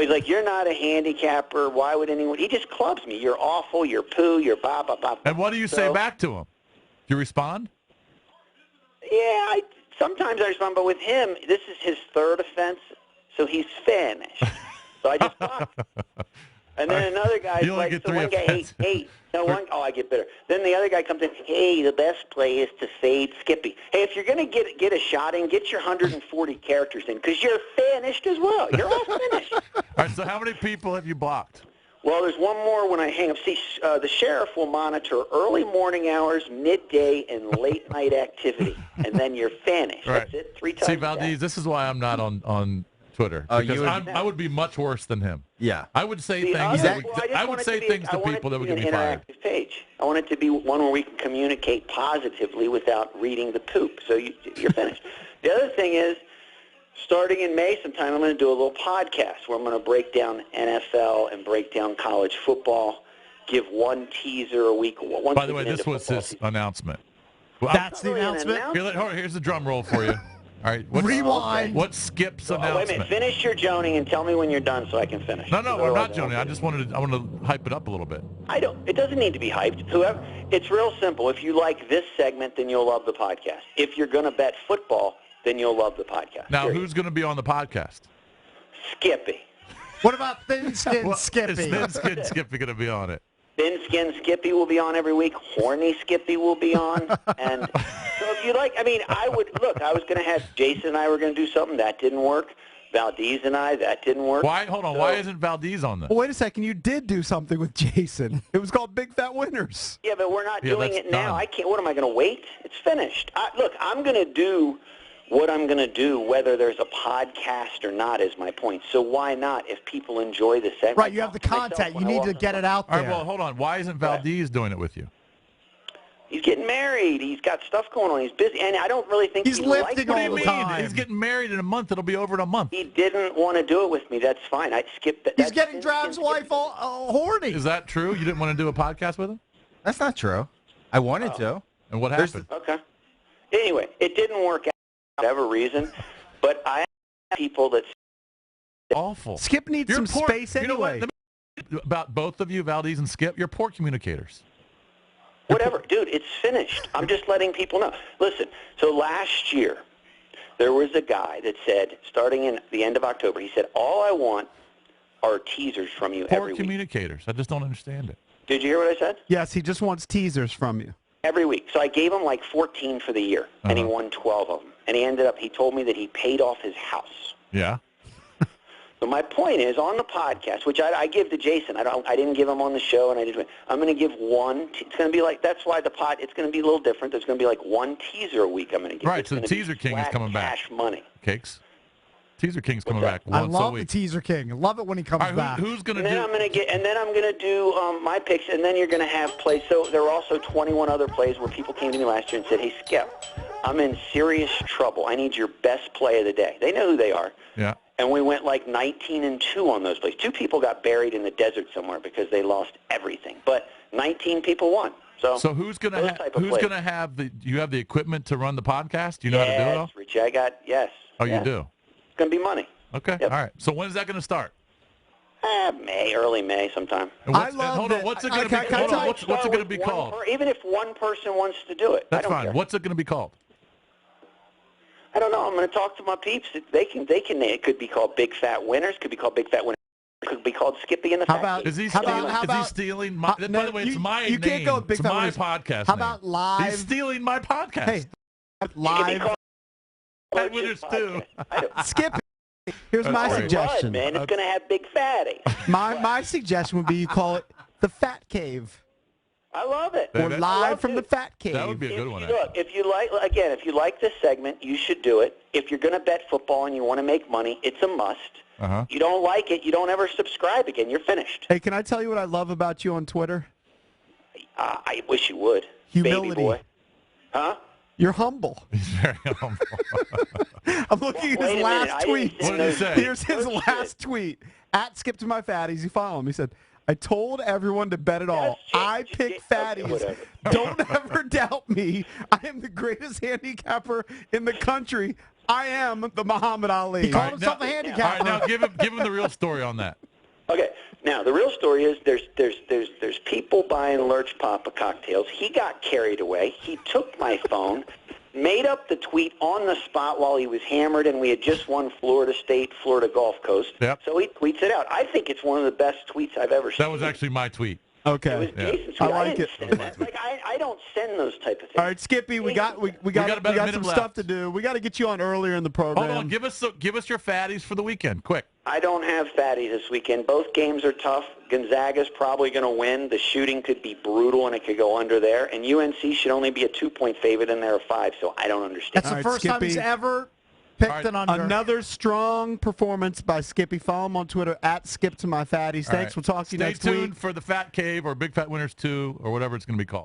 he's like, you're not a handicapper. Why would anyone? He just clubs me. You're awful. You're poo. You're blah, blah, blah. And what do you say back to him? Do you respond? Yeah, sometimes I respond, but with him, this is his third offense, so he's finished. So I just block. And then another guy's like, so one guy, I get bitter. Then the other guy comes in, hey, the best play is to fade Skippy. Hey, if you're going to get a shot in, get your 140 characters in, because you're finished as well. You're all finished. All right, so how many people have you blocked? Well, there's one more when I hang up. See, the sheriff will monitor early morning hours, midday, and late night activity, and then you're finished. Right. That's it, 3 times. See, Valdez, this is why I'm not on Twitter, because I would be much worse than him. Yeah, I would say things. I would say things to people that would get me fired. Interactive page. I want it to be one where we can communicate positively without reading the poop. So you're finished. The other thing is, starting in May sometime, I'm going to do a little podcast where I'm going to break down NFL and break down college football, give one teaser a week. By the way, this was his announcement. Well, that's the announcement? Here's the drum roll for you. All right, rewind. What's Skip's announcement? Wait a minute. Finish your joning and tell me when you're done so I can finish. No, I'm not joning. I want to hype it up a little bit. It doesn't need to be hyped. It's real simple. If you like this segment, then you'll love the podcast. If you're going to bet football, then you'll love the podcast. Now, who's going to be on the podcast? Skippy. What about Thin Skin Skippy? Is Thin Skin Skippy going to be on it? Thin Skin Skippy will be on every week. Horny Skippy will be on. And so if you like, I was going to have Jason and I were going to do something. That didn't work. Valdez and I, that didn't work. Why? Hold on. Why isn't Valdez on this? Well, wait a second. You did do something with Jason. It was called Big Fat Winners. Yeah, but we're not doing it now. I can't. What am I going to wait? It's finished. I'm going to do what I'm going to do, whether there's a podcast or not, is my point. So why not if people enjoy the segment? Right, you have the content. You need to get it out there. All right, well, hold on. Why isn't Valdez doing it with you? He's getting married. He's got stuff going on. He's busy. And I don't really think he's lifting all the time. He's getting married in a month. It'll be over in a month. He didn't want to do it with me. That's fine. I'd skip that. He's getting Drav's wife all horny. Is that true? You didn't want to do a podcast with him? That's not true. I wanted to. And what happened? Okay. Anyway, it didn't work out for whatever reason, but I have people that awful. Skip needs some space anyway. You know what? About both of you, Valdez and Skip, you're poor communicators. Whatever. Dude, it's finished. I'm just letting people know. Listen, so last year, there was a guy that said, starting in the end of October, he said, all I want are teasers from you every week. Poor communicators. I just don't understand it. Did you hear what I said? Yes, he just wants teasers from you. Every week. So I gave him like 14 for the year, and he won 12 of them. And he told me that he paid off his house. Yeah. So my point is, on the podcast, which I give to Jason, I didn't give him on the show, and I'm going to give one. It's going to be like, that's why it's going to be a little different. There's going to be like one teaser a week I'm going to give. Right, so the Teaser King is coming back. Cash money. Cakes. Teaser King's coming back once a week. I love the Teaser King. I love it when he comes back. Who's going to do? And then I'm going to do my picks, and then you're going to have plays. So there are also 21 other plays where people came to me last year and said, hey, Skip, I'm in serious trouble. I need your best play of the day. They know who they are. Yeah. And we went like 19-2 on those plays. 2 people got buried in the desert somewhere because they lost everything. But 19 people won. So who's going to have the? You have the equipment to run the podcast? Do you know how to do it all? Richie, yes. Oh, you do. It's going to be money. Okay. Yep. All right. So when is that going to start? Early May sometime. Hold on. What's it going to be? Hold on. What's it going to be called? Even if one person wants to do it, that's I don't fine. care. What's it going to be called? I don't know. I'm going to talk to my peeps. They can. It could be called Big Fat Winners. Could be called Big Fat Winners. It could be called Skippy and the Fat Cake. Is he stealing my? By the way, it's my name. You can't go with Big Fat Winners. It's my podcast. How about live? He's stealing my podcast. Hey, live. Fat Winners too. Skippy. Here's my suggestion. Man, it's going to have Big Fatty. My suggestion would be you call it the Fat Cave. I love it. Or live from the Fat Cave. That would be a good one. Look, if you like this segment, you should do it. If you're going to bet football and you want to make money, it's a must. You don't like it, you don't ever subscribe again. You're finished. Hey, can I tell you what I love about you on Twitter? I wish you would. Humility. Baby boy. Huh? You're humble. He's very humble. I'm looking at his last tweet. What did he say? Here's his last tweet. At Skip to My Fatties. You follow him. He said, I told everyone to bet it all. I picked fatties. Okay, Don't ever doubt me. I am the greatest handicapper in the country. I am the Muhammad Ali. He called himself a handicapper. All right, now give him the real story on that. Okay, now the real story is there's people buying Lurch Papa cocktails. He got carried away. He took my phone, made up the tweet on the spot while he was hammered, and we had just won Florida State, Florida Gulf Coast. Yep. So he tweets it out. I think it's one of the best tweets I've ever seen. That was actually my tweet. Okay. It was Jason's tweet. I like didn't it. send that. Like, I don't send those type of things. All right, Skippy, we got some stuff to do. We got to get you on earlier in the program. Hold on, give us your fatties for the weekend, quick. I don't have fatties this weekend. Both games are tough. Gonzaga's probably going to win. The shooting could be brutal, and it could go under there. And UNC should only be a 2-point favorite, and they're a 5, so I don't understand. That's the first time he's ever picked an under. Another strong performance by Skippy. Follow him on Twitter, @SkipToMyFatties. Thanks. We'll talk to you next week. Stay tuned for the Fat Cave or Big Fat Winners 2 or whatever it's going to be called.